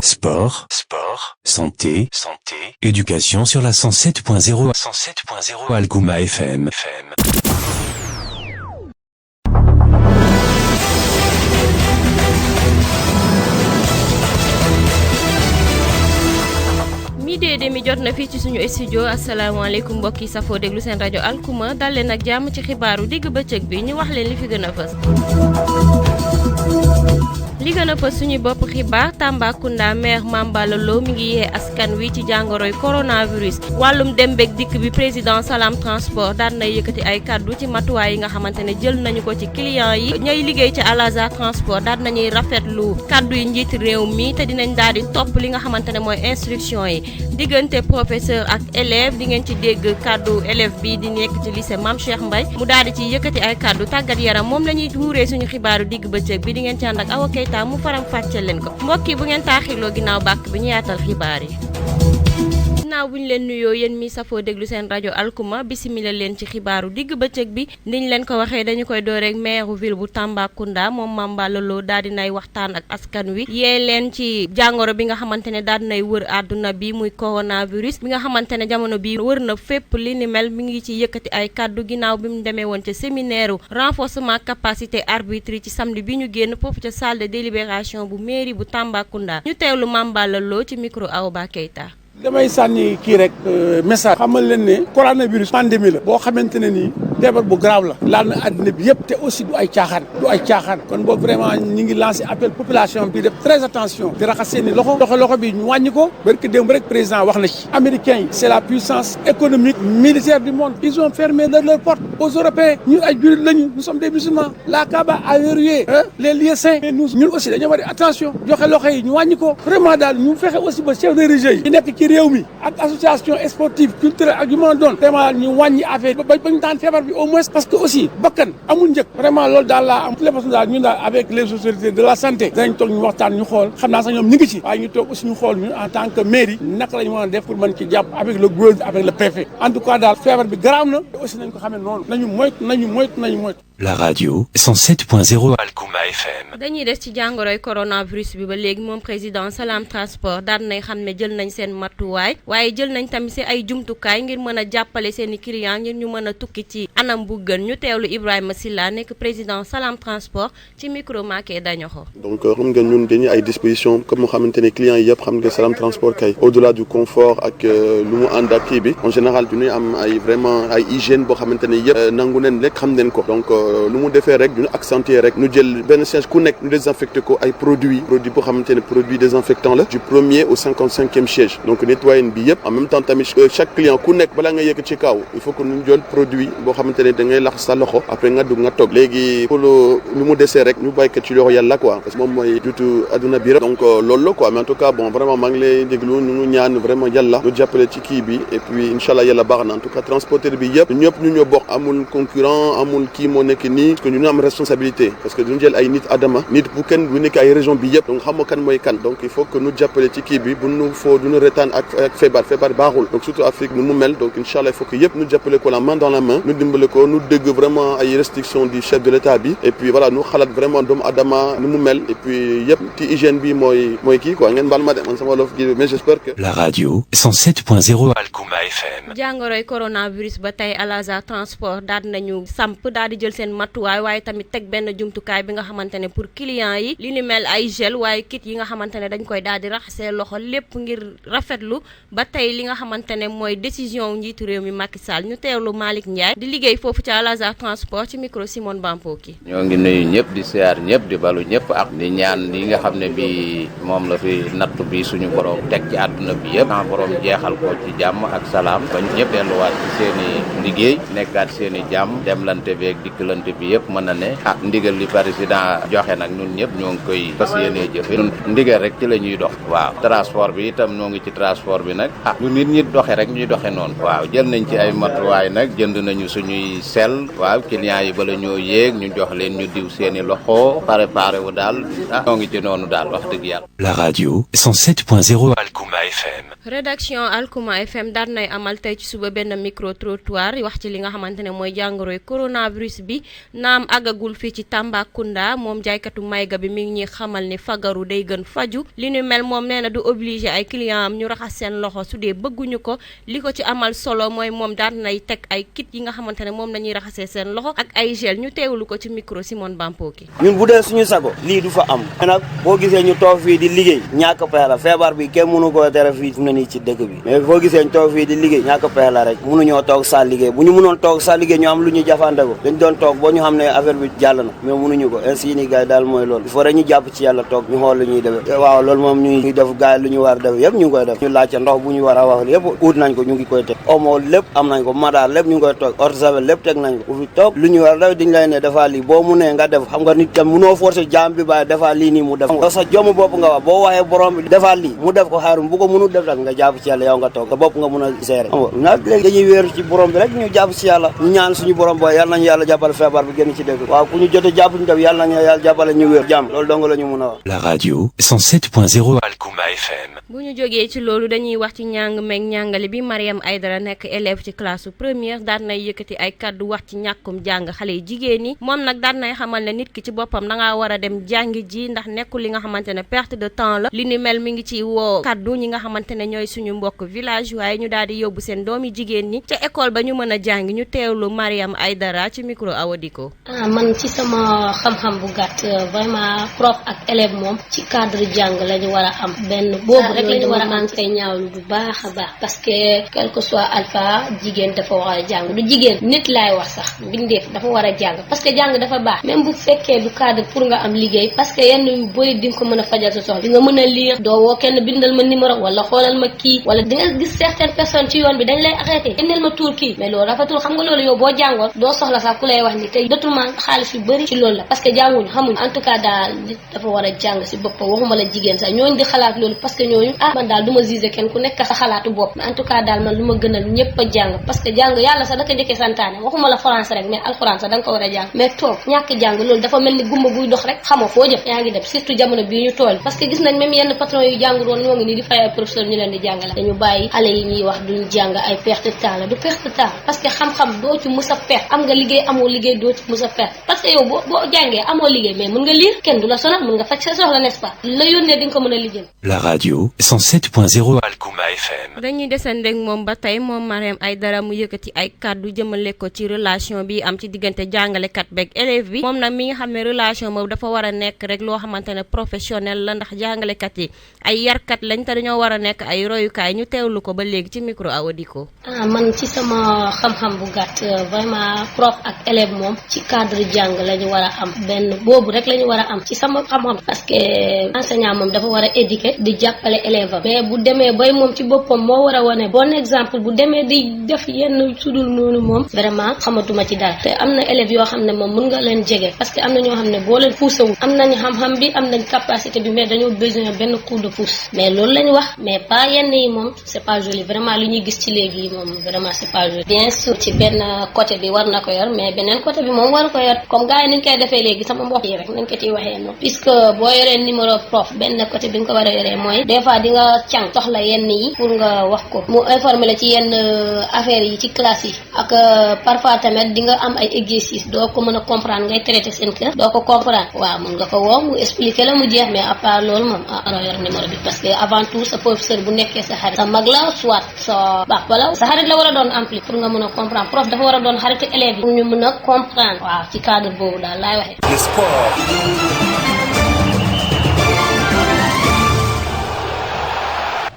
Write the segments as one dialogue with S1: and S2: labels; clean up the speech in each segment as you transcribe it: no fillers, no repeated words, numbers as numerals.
S1: sport, santé, éducation sur la 107.0 alkuma FM.
S2: midi demi jot na fii ci suñu studio asalaamaaleykum mbokk yi safoo déglu seen rajo alkuma dal leen ak jàmm ci xibaaru digg bëccëg bi ñu wax leen li fi gën a fës. li gën a fës suñu bopp xibaar Tambacounda maire Mame Balla Lo mi ngi yee askan wi ci jàngoroy coronavirus wàllum dem beeg dikk bi président Salam Transport daan na yëkkati ay kaddu ci matuwaay yi nga xamante ne jël nañu ko ci client yi ñooy liggéey ci Al-Azhar Transport daan nañuy rafetlu kaddu yi njiiti réew mi te dinañ daal di topp li nga xamante ne mooy instruction yi diggante professeur ak élève di ngeen ci dégg kaddu élève bi di nekk ci lycée Mame Cheikh Mbaye mu daal di ci yëkkati ay kaddu tàggat yaram moom la ñuy wuuree suñu xibaaru digg bëccëg bi di ngeen ci ànd ak Awa Keita mu faram fàcceel leen ko mbokk yi bu ngeen taaxirloo ginnaaw bàkk bi ñu yaatal xibaar yi. ginnaaw bu ñu leen nuyoo yéen mi safoo déglu seen rajo alkuma bisimila leen ci xibaaru digg bëccëg bi niñ leen ko waxee dañu koy door rek maire ville bu Tambacounda moom Mame Balla Lo daal dinay waxtaan ak askan wi yee leen ci jàngoro bi nga xamante ne daal dinay wër àdduna bi muy coronavirus bi nga xamante ne jamono bi wër na fépp li ni mel mi ngi ci yëkkati ay kaddu ginnaaw bi mu demee woon ca séminaire renforcement capacité arbitre ci samedi bi ñu génn foofu ca salle de délibération bu mairie bu Tambacounda ñu teewlu Mame Balla Lo ci micro Awa Keita.
S3: damay sànni kii rek message xamal leen ne coronavirus pandémie la boo xamante ne nii feebar bu grave la laal na àddina bi yëpp te aussi du ay caaxaan kon boobu vraiment ñi ngi lancé appel population bi def très attention di raxas seen i loxo bi ñu wàññi ko barki démb rek président wax na ci américains yi c'est la puissance économique militaire du monde ils ont fermé leurs portes aux Européens ñun ay jullit lañu nous sommes des musulmans la Kaaba a verrouillé les lieux saints mais ñun aussi dañoo war attention joxe loxo yi ñu wàññi ko vraiment daal ñu fexe aussi ba chef de religieux yi nekk ci réew mi ak association sportive culturelle ak yu mën a doon vraiment ñu wàññi affaire ba ñu daan feebar bi au moins parce que aussi bakkan amul njëkk vraiment loolu daal laa am les façons daal ñun daal avec les autorités de la santé danañ toog ñu waxtaan ñu xool xam naa sax ñoom ñu ngi ci waaye ñu toog aussi ñu xool ñun en tant que mairie naka la ñu mën a def pour mën ci jàpp avec le gouverneur avec le préfet en tout cas daal feebar bi garaaw na te aussi nañ ko xamee noonu nañu moytu
S1: La radio 107.0 alkuma FM.
S2: dañuy des ci jàngoroy coronavirus bi ba léegi moom président Salam Transport daan nay xam ne jël nañ seen matuwaay waaye jël nañ tamit si ay jumtukaay ngir mën a jàppale seen i clients ngir ñu mën a tukki ci anam bu gën ñu teewlu Ibrahima Silla nekk président Salam Transport ci micro Maké Dañoxo.
S4: donc xam nga ñun dañuy ay dispositions comme moo xamante ne clients yi yëpp xam nga Salam Transport kay au-delà du confort ak lu mu ànd ak kii bi en général du ñuy am ay vraiment ay hygiène boo xamante ne yëpp nangu neen rek xam neen ko donc lu mu defee rek du ñu accentuer rek ñu jël benn siège ku nekk ñu désinfecté ko ay produit boo xamante ne produit désinfectant la du premier au 55e siège donc nettoyer bi yëpp en même temps tamit chaque client ku nekk balaa nga yëkk ci kaw il faut que ñu jël produit boo xamante ne da ngay lax sa loxo après nga dugg nga toog léegi pour lu mu desee rek ñu bàyyi ko ci loxo yàlla quoi parce que moom mooy juutu adduna bi rek donc loolu la quoi mais en tout cas bon vraiment maa ngi lay déglu ñu ñaan vraiment yàlla ñu jàppale ci kii bi et puis inchallah yàlla baax na en tout cas transporteur bi yëpp ñëpp ñu ñoo bokk amul concurrent amul kii moo nekk nii parce que ñu am responsabilité parce que duñu jël ay nit adama nit bu kenn bu nekk ay région bi yëpp donc xamoo kan mooy kan donc il faut que ñu jàppale ci kii bi bu ñu foo duñu retaan ak feebar baaxul donc surtout Afrique nu mu mel donc inchallah il faut que yëpp ñu jàppale ko la main dans la main ñu dimbale ko ñu dégg vraiment ay restrictions du chef de l'État bi et puis voilà ñu xalaat vraiment doomu adama nu mu mel et puis yëpp ci hygiène bi mooy kii quoi ngeen baal ma de man sama wolof gi mais j'espère que
S1: la radio 107.0 alkuma FM.
S2: jàngoroy coronavirus ba tey Al-Azhar Transport daal nañu samp daal di jël seen matuwaay waaye tamit teg benn jumtukaay bi nga xamante ne pour clients yi li ni mel ay gel waaye kit yi nga xamante ne dañ koy daal di raxasee loxo lépp ngir rafetlu ba tey li nga xamante ne mooy décision njiitu réew mi Macky Sall ñu teewlu Malick Ndiaye di liggéey foofu ci Al-Azhar Transport ci micro Simone Bampoki.
S5: ñoo ngi nuyu ñëpp di siyaar ñëpp di balu ñëpp ak di ñaan li nga xam ne bi moom la fi nattu bi suñu borom teg ci àdduna bi yëpp na borom jeexal ko ci jàmm ak salaam ba ñëpp delluwaat ci seen i liggéey nekkaat seen i jàmm demlante bi ak dikkalante bi yëpp mën na ne ndigal li président joxe nag ñun ñëpp ñoo ngi koy fas yéenee jëfe ñun ndigal rek ci la ñuy dox waaw transport bi itam ñoo ngi ci transport bi nag lu nit ñi doxe rek ñuy doxe noonu waaw jël nañ ci ay matuwaay nag jënd nañu suñuy sel waaw clients yi bala ñoo yéeg ñu jox leen ñu diw seeni loxo préparé wu daal ñoo ngi ci noonu daal wax dëgg yàlla.
S1: La radio 107.0 Alkuma FM.
S2: rédaction Alkuma FM daan nay amal tey ci suba benn micro trottoir wax ci li nga xamante ne mooy jàngoroy coronavirus bi naam àggagul fii ci Tambacounda moom jaaykatu mayga bi mi ngi ñuy xamal ni fagaru day gën faju li nu mel moom nee na du obligé ay client am ñu raxas seen loxo su dee bëgguñu ko li ko ci amal solo mooy moom daan nay teg ay kit yi nga xamante ne moom la ñuy raxasee seen loxo ak ay gel ñu teewlu ko ci micro Simone Bampoki.
S6: ñun bu dee suñu sago lii du fa am nag boo gisee ñu toog fii di liggéey ñàkk pexe la feebar bi kenn mënu koo tere fii fu ne nii ci dëkk bi mais boo gisee ñu toog fii di liggéey ñàkk pexe la rek mënuñoo toog sa liggéey bu ñu mënoon toog sa liggéey ñu am lu ñu jafandeko dañ doon toog boo ñu xam ne affaire bi jàll na mais mënuñu ko ainsi ni gars yi daal mooy loolu il faut rek ñu jàpp ci yàlla toog ñu xool lu ñuy defee waaw loolu moom ñuy def gars yi lu ñu war def yëpp ñu ngi koy def ñu laajte ndox bu ñu war a wax yëpp ut nañ ko ñu ngi koy teg omo lépp am nañ ko madaar lépp ñu ngi koy toog eau de javel lépp teg nañ ko bu fi toog lu ñu war a def diñ lay ne defaa lii boo mu nee nga def xam nga nit tam mënoo forcer jaam bi bàyyi defaa lii nii mu def yow sa jomu bopp nga wax boo waxee borom bi defaa lii mu def ko xaarum bu ko mënul def rek nga jàpp ci yàlla yow nga toog sa bopp nga mën a gérer xam nga nag léegi dañuy wéeru ci borom bi rek ñu jàpp ci yàlla ñu ñaan suñu borom booy yàlla nañu yàlla jàppale feebar bi génn ci dëkk waaw ku ñu jote jàpp ñu def yàlla nañu yàlla jàppale ñu wéer jàmm loolu dong la ñu mën a wax.
S1: La radio 107.0 Alkuma FM.
S2: bu ñu jógee ci loolu dañuy wax ci njàng meeg njàngale bi Mariam Aydara nekk élève ci classe première daan nay yëkkati ay kaddu wax ci ñàkkum jàng xale yi jigéen ñi moom nag daan nay xamal ne nit ki ci boppam da ngaa war a dem jàngi ji ndax nekkul li nga xamante ne perte de temps la li ni mel mi ngi ci woo kaddu ñi nga xamante ne ñooy suñu mbokk village waaye ñu daal di yóbbu seen doomi jigéen ñi ca école ba ñu mën a jàngi ñu teewlu Mariam Aydara ci micro Awadiko.
S7: man ci sama xam-xam bu gàtt vraiment prof ak élève moom ci cadre jàng la ñu war a am benn boobu rek la ñu war a am koy ñaawlu bu baax a baax parce que quel que soit alpha jigéen dafa war a jàng du jigéen nit laay wax sax mbindeef dafa war a jàng parce que jàng dafa baax même bu fekkee du cadre pour nga am liggéey parce que yenn yu bëri di nga ko mën a fajal sa soxla di nga mën a lire doo woo kenn bindal ma numéro wala xoolal ma kii wala di nga gis certaines personnes ci yoon bi dañ lay arrêté indil ma tuur kii mais loolu rafetul xam nga loolu yow boo jàngoon doo soxla sax ku lay wax ni tey détournement xaalis yu bëri ci loolu la parce que jànguñu xamuñu en tout cas daal nit dafa war a jàng si boppam waxuma la jigéen sax ñooñu di xalaat loolu parce que ñooñu man daal du ma gisé kenn ku nekk sa xalaatu bopp mais en tout cas daal man lu ma gënal ñëpp a jàng parce que jàng yàlla sax da ko njëkkee santaane waxuma la français rek mais alxuraan sax da nga ko war a jàng mais toog ñàkk jàng loolu dafa mel ni gumba buy dox rek xamoo foo jëm yaa ngi dem surtout jamono bii ñu tool parce que gis nañ même yenn patron yu jàngul woon ñoo ngi nii di fay ay professeur ñu leen di jàngale dañu bàyyi xale yi ñuy wax duñ jàng ay perte temps la du perte temps parce que xam-xam doo ci mus a perte am nga liggéey amoo liggéey doo ci mus a perte parce que yow boo jàngee amoo liggéey mais mën nga lire kenn du la sonal mën nga faj sa soxla n'est-ce pas la yónnee di nga ko mën a lijjën.
S1: La radio 107.0 Alkuma FM.
S2: dañuy desandeg moom ba tey moom Mariam Aydara mu yëkkati ay kàddu jëmale ko ci relation bi am ci diggante jàngalekat beeg élève bi moom nag mi nga xam ne relation boobu dafa war a nekk rek loo xamante ne professionnel la ndax jàngalekat yi ay yarkat lañ te dañoo war a nekk ay royukaay ñu teewlu ko ba léegi ci micro Awadiko.
S7: man ci sama xam-xam bu gàtt vraiment prof ak élève moom ci cadre jàng la ñu war a am benn boobu rek la ñu war a am ci sama xam-xam parce que enseignant moom dafa war a éduquer di jàppale élève am mais bu demee bay moom ci boppam moo war a wane bon exemple bu demee di def yenn sudul noonu moom vraiment xamatuma ci dara te am na élèves yoo xam ne moom mën nga leen jege parce que am na ñoo xam ne boo leen poussewul am nañ xam-xam bi am nañ capacité bi mais dañoo besoin benn coup de pouce mais loolu lañ wax mais pas yenn yi moom c'est pas joli vraiment li ñuy gis ci léegi moom vraiment c'est pas joli bien sûr ci benn côté bi war na ko yor mais beneen côté bi moom war ko yor comme gars yi niñ koy defee léegi sama mbokk yi rek nañ ko ciy waxee noonu puisque boo yoree numéro prof benn côté bi nga ko war a yoree mooy des fois di nga càng soxla yenn yi pour nga wax ko mu informer la ci yenn affaires yi ci classe yi ak parfois tamit di nga am ay exercices doo ko mën a comprendre ngay traité seen kër doo ko comprendre waaw mën nga ko woo mu expliquer la mu jeex mais à part loolu moom aroo yor numéro bi parce que avant tout sa professeur bu nekkee sa xarit sa mag la soit sa papa la sa xarit la war a doon ampli pour nga mën a comprendre prof dafa war a doon xaritu élèves yi pour ñu mën a comprendre waaw ci cadre boobu daal laay waxee.
S1: Le sport.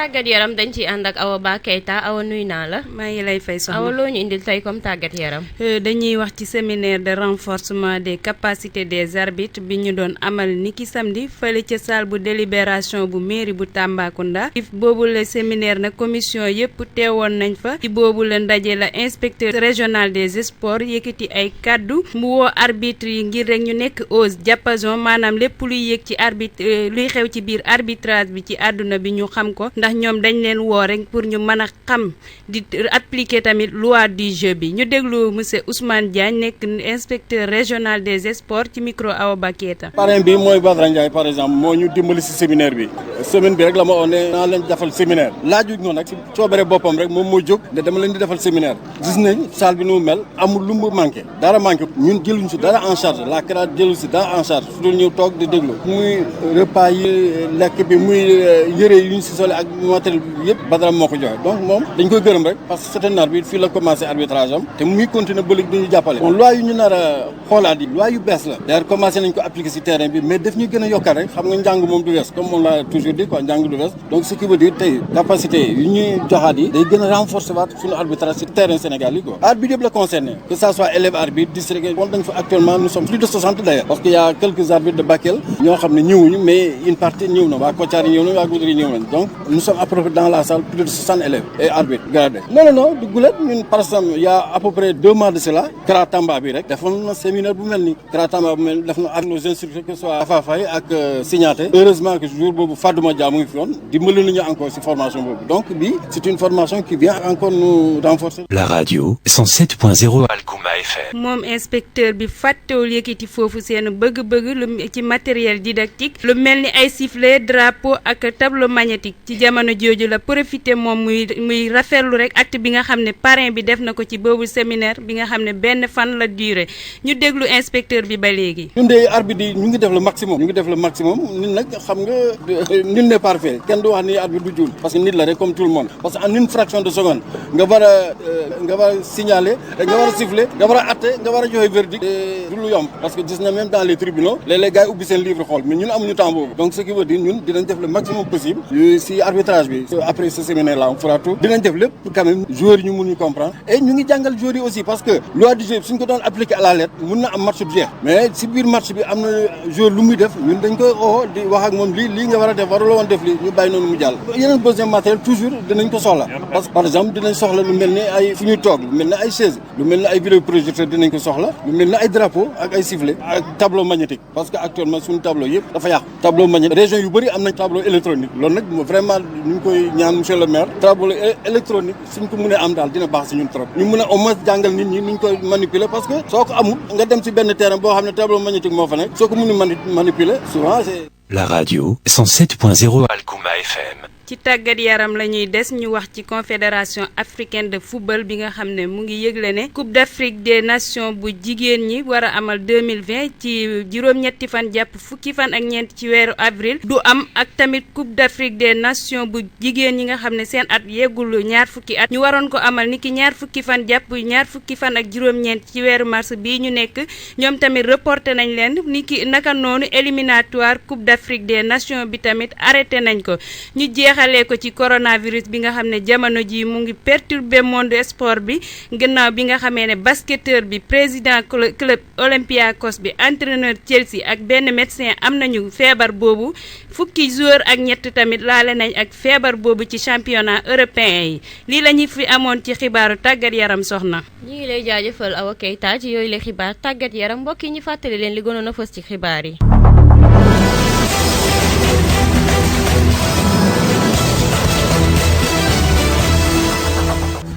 S2: tàggat yaram dañ ci ànd ak Awa Ba Keita Awa nuy naa la.
S8: maa ngi lay fay soxna
S2: Awa loo ñu indil tey comme tàggat yaram.
S8: dañuy wax ci séminaire de renforcement des capacités des arbitres bi ñu doon amal niki samedi fële ca salle bu délibération bu mairie bu Tambacounda. ci boobu la séminaire nag commission yëpp teewoon nañ fa. ci boobu la ndaje la inspecteur régional des sports yëkkati ay kaddu mu woo arbitre yi ngir rek ñu nekk au diapason maanaam lépp luy yëg ci arbitre luy xew ci biir arbitrage bi ci àdduna bi ñu xam ko ndax tax ñoom dañ leen woo rek pour ñu mën a xam di appliquer tamit loi du jeu bi ñu déglu monsieur Ousmane Diagne nekk inspecteur régional des sports ci micro Awa Baketa.
S9: parrain bi mooy Badara Ndiaye par exemple moo ñu dimbali si séminaire bi semaine bi rek la ma oo ne naa leen defal séminaire laaju ñu nag si coobare boppam rek moom moo jóg ne dama leen di defal séminaire gis nañ salle bi nu mu mel amul lu mu manqué dara manqué ñun jëluñ si dara en charge la CRA jëlu si dara en charge su dul ñu toog di déglu muy repas yi lekk bi muy yëre yi ñu si sole ak matériel bi yëpp Badara moo ko joxe donc moom dañ koy gërëm rek parce que c'est un arbitre fii la commencé arbitrage am te muy continuer ba léegi duñu jàppale bon loi yu ñu nar a xoolaat yi loi yu bees la d'ailleurs commencé nañ ko appliquer si terrain bi mais daf ñu gën a yokkal rek xam nga njàng moom du wees comme on l'a toujours dit quoi njàng du wees donc ce qui veut dire tey capacité yu ñuy joxaat yi day gën a renforcer waat suñu arbitrage si terrain Sénégal yi quoi arbitre yëpp la concerné que ça soit élève arbitre district kon dañ fa actuellement nous sommes plus de 60 d'ailleurs parce qu'il y a quelques arbitres de Bakel ñoo xam ne ñëwuñu mais une partie ñëw na waa Kotiari ñëw na waa Goudiri ñëw nañ donc nous sommes à peu près dans la salle plus de 60 élèves et arbitres gradés non du gulet ñun par exemple il y a à peu près 2 mois de cela CRA Tamba bi rek defoon na séminaire bu mel ni CRA Tamba bu mel ni def na ak nos instructeurs que ce soit Afa Faye ak Signaté heureusement que jour boobu Fadouma Dia mu ngi fi woon dimbali nañu encore ci formation boobu donc bi c'est une formation qui vient encore nous renforcer.
S1: La radio 107.0 Alkuma FM.
S8: moom inspecteur bi fàttewul yëkkati foofu seen bëgg-bëgg lu ci matériel didactique lu mel ni ay sifflet drapeau ak tableau magnétique ci jamono jooju la profité moom muy rafetlu rek acte bi nga xam ne parrain bi def na ko ci boobu séminaire bi nga xam ne benn fan la durée ñu déglu inspecteur bi ba léegi.
S9: ñun de arbitre yi ñu ngi def le maximum ñun nag xam nga nul n'est parfait kenn du wax ni arbitre du juum parce que nit la rek comme tout le monde parce que en une fraction de seconde nga war a signaler nga war a siffler nga war a atte nga war a joxe verdict du lu yomb parce que gis na même dans les tribunaux léeg-léeg gars yi ubbi seen livre xool mais ñun amuñu temps boobu donc ce qui veut dire ñun dinañ def le maximum possible si arbitrage bi après ce séminaire là on fera tout dinañ def lépp pour quand même joueurs yi ñu mun ñu comprendre et ñu ngi jàngal joueurs yi aussi parce que loi du jeu suñ ko doon appliquer à la lettre mun na am match bu jeex mais si biir match bi am na joueur lu muy def ñun dañ koy di wax ak moom lii nga war a def warula woon def lii ñu bàyyi noonu mu jàll yeneen besoin matériel toujours dinañ ko soxla parce que par exemple dinañ soxla lu mel ni ay fu ñuy toog lu mel ni ay chaise lu mel ni ay vidéoprojecteur dinañ ko soxla lu mel ni ay drapeau ak ay sifflet ak tableau magnétique parce que actuellement suñu tableau yëpp dafa yàqu tableau magnétique région yu bëri am nañ tableau électronique loolu nag vraiment ñu ngi koy ñaan monsieur le maire tableau électronique suñ ko mënee am daal dina baax si ñun trop ñu mën a au moins jàngal nit ñi nuñ koy manipuler parce que soo ko amul nga dem si benn terrain boo xam ne tableau magnétique moo fa nekk soo ko mënul manipuler souvent c'est
S1: La radio 107.0 Alkuma FM.
S8: ci tàggat yaram la ñuy des ñu wax ci confédération africaine de football bi nga xam ne mu ngi yëgle ne coupe d'Afrique des nations bu jigéen ñi war a amal 2020 ci juróom-ñetti fan jàpp fukki fan ak ñeent ci weeru avril du am ak tamit coupe d'Afrique des nations bu jigéen ñi nga xam ne seen at yeggul ñaar fukki at ñu waroon ko amal niki ñaar fukki fan jàpp ñaar fukki fan ak juróom-ñeent ci weeru mars bii ñu nekk ñoom tamit reporté nañ leen niki naka noonu éliminatoire coupe d'Afrique des nations bi tamit arrêté nañ ko ñu jeexalee ko ci coronavirus bi nga xam ne jamono ji mu ngi perturber monde sport bi gannaaw bi nga xamee ne basketteur bi président club Olympiakos bi entraîneur Chelsea ak benn médecin am nañu feebar boobu fukki joueur ak ñett tamit laale nañ ak feebar boobu ci championnat européen yi lii la ñu fi amoon ci xibaaru tàggat yaram soxna.
S2: ñu ngi lay jaajëfal Awa Keita ci yooyu la xibaar tàggat yaram mbokk yi ñu fàttali leen li gënoon a fës ci xibaar yi.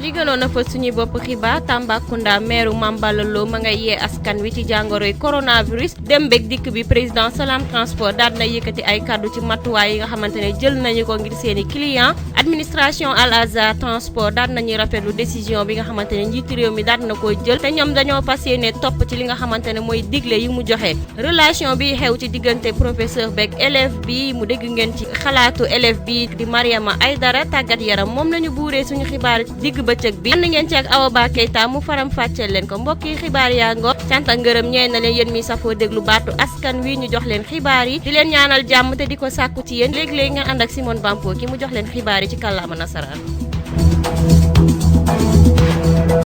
S2: li gënoon a fës suñuy bopp xibaar Tambacounda meeru Mambala Lo ma ngay yee askan wi ci jàngoroy coronavirus dem beeg dikk bi président Salam Transport daal na yëkkati ay kaddu ci matuwaay yi nga xamante ne jël nañu ko ngir seeni client administration Al Azhar transport daal nañuy rafetlu décision bi nga xamante ne njiitu réew mi daal na koy jël te ñoom dañoo fas yéene topp ci li nga xamante ne mooy digle yi mu joxe relation bi xew ci diggante professeur beeg élève bi mu dégg ngeen ci xalaatu élève bi di Mariama Aydara tàggat yaram moom lañu buuree suñu xibaar digg bëccëg bi ànd ngeen ci ak Awa Keita mu faram fàcceel leen ko mbokk yi xibaar yaa ngo cant ak ngërëm ñeel na leen yéen mi safoo déglu baatu askan wi ñu jox leen xibaar yi di leen ñaanal jàmm te di ko sàkku ci yéen léegi-léegi ngeen ànd ak Simone Bampo ki mu jox leen xibaar yi ci kàllaama nasaraan